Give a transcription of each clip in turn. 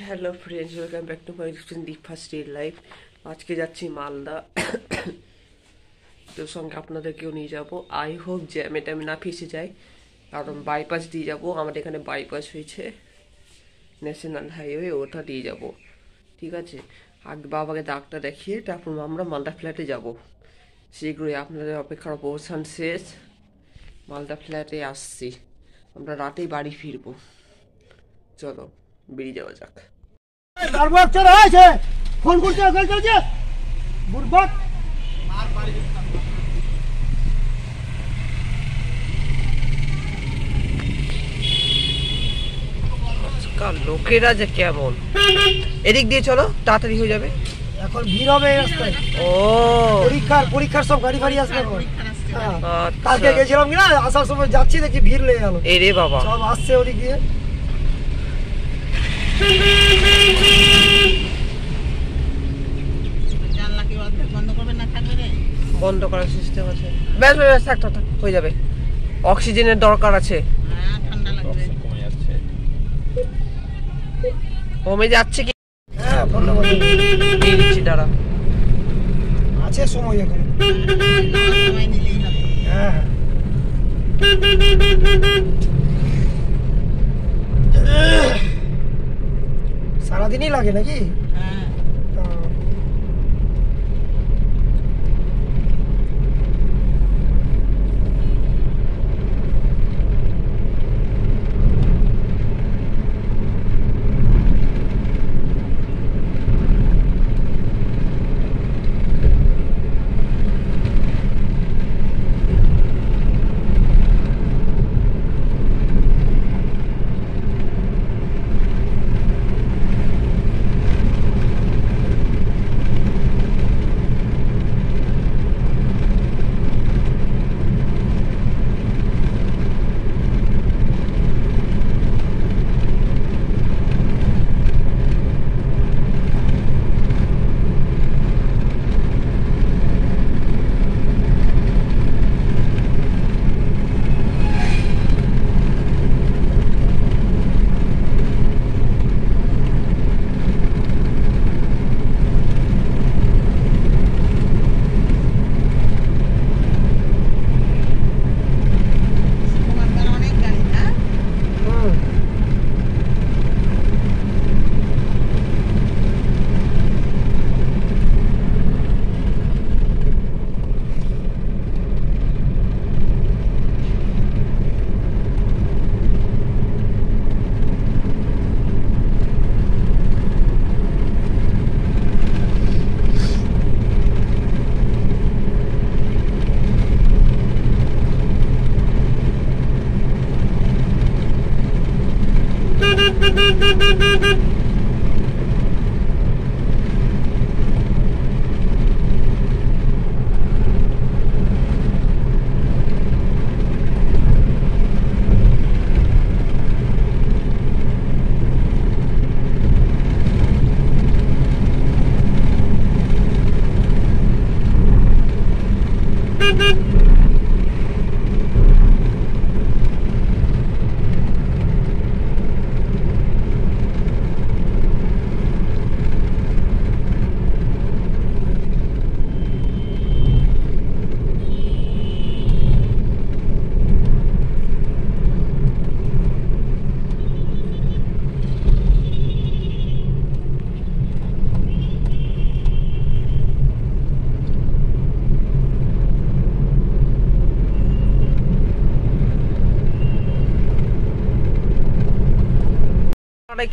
Hello friends, welcome back to my Deepa still life. আজকে যাচ্ছি মালদা, তো সঙ্গে আপনাদেরকেও নিয়ে যাব। আই হোপ জ্যামে ট্যামে না ফেসে যাই, কারণ বাইপাস দিয়ে যাব। আমাদের এখানে বাইপাস হয়েছে, ন্যাশনাল হাইওয়ে, ওটা দিয়ে যাব। ঠিক আছে, আগে বাবাকে ডাক্তার দেখিয়ে তারপর আমরা মালদা ফ্ল্যাটে যাব। শীঘ্রই আপনাদের অপেক্ষার অবসান শেষ, মালদা ফ্ল্যাটে আসছি। আমরা রাতেই বাড়ি ফিরবো। চলো বেরিয়ে যাওয়া যাক। ফোন করছে বুড়বাক লোকেরা যে কেমন, এদিক দিয়ে চলো, তাড়াতাড়ি হয়ে যাবে। এখন ভিড় হবে এই রাস্তায়। ও পরীক্ষার সব গাড়ি ফাড়ি আসবে। কালকে গেছিলাম কিনা, আসার সময় যাচ্ছি দেখি ভিড় লেগে গেল। এ রে বাবা, সব আসছে ওদিক দিয়ে। বন্ধ করার সিস্টেম আছে। ব্যাস ব্যাস, থাক থাক, হয়ে যাবে। অক্সিজেনের দরকার আছে। কমে যাচ্ছে কি? হ্যাঁ, বন্ধ করে দিচ্ছি, দাঁড়া। আছে সময় এখন। হ্যাঁ, সারাদিনই লাগে নাকি?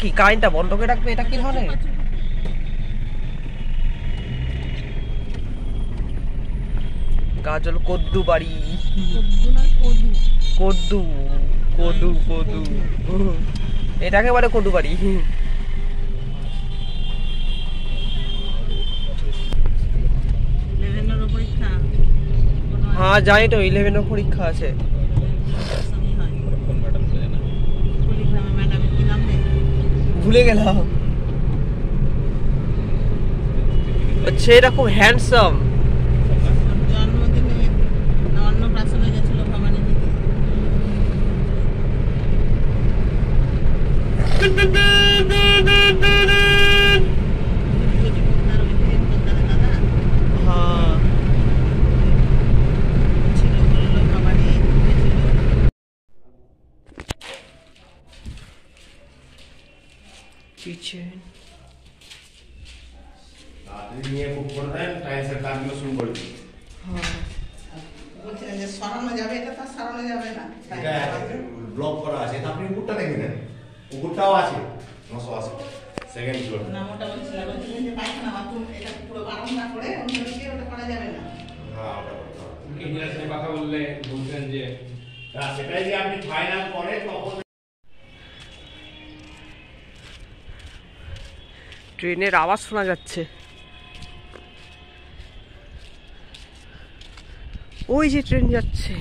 কি কারেন্টটা বন্ধ করে রাখবে? এটা কি ধরনের? গাজল কদ্দু বাড়ি, কদ্দু কদু কদু, এটাকে বলে কদ্দু বাড়ি। হ্যাঁ জানি তো, 11 পরীক্ষা আছে। ভুলে গেলাম। ছেলেটা খুব হ্যান্ডসাম। জন্মদিনে অন্নপ্রাশনে গেছিল ভবানী দিদি। Thank you. কিচেন নিয়ে বুক করে দেন, টাইলসের কাজগুলো শুরু করে দিন। বলছিলেন যে সরানো যাবে, এটা তো আর সরানো যাবে না। এটা ব্লক করা আছে, এটা আপনি উপরটা দেখে নেন, উপরটাও আছে 980 সেকেন্ড ফ্লোর। না, ওটা বলছিলাম যে পায়খানা বাথরুম এটা পুরো বারান্দা করে অন্যদিকে ওটা করা যাবে না। হ্যাঁ, ওটা করতে হবে। ইংরেজির সাথে কথা বললে বলছেন যে সেটাই যে আপনি ফাইনাল করে তখন ট্রেনের আওয়াজ শোনা যাচ্ছে। ওই যে ট্রেন যাচ্ছে।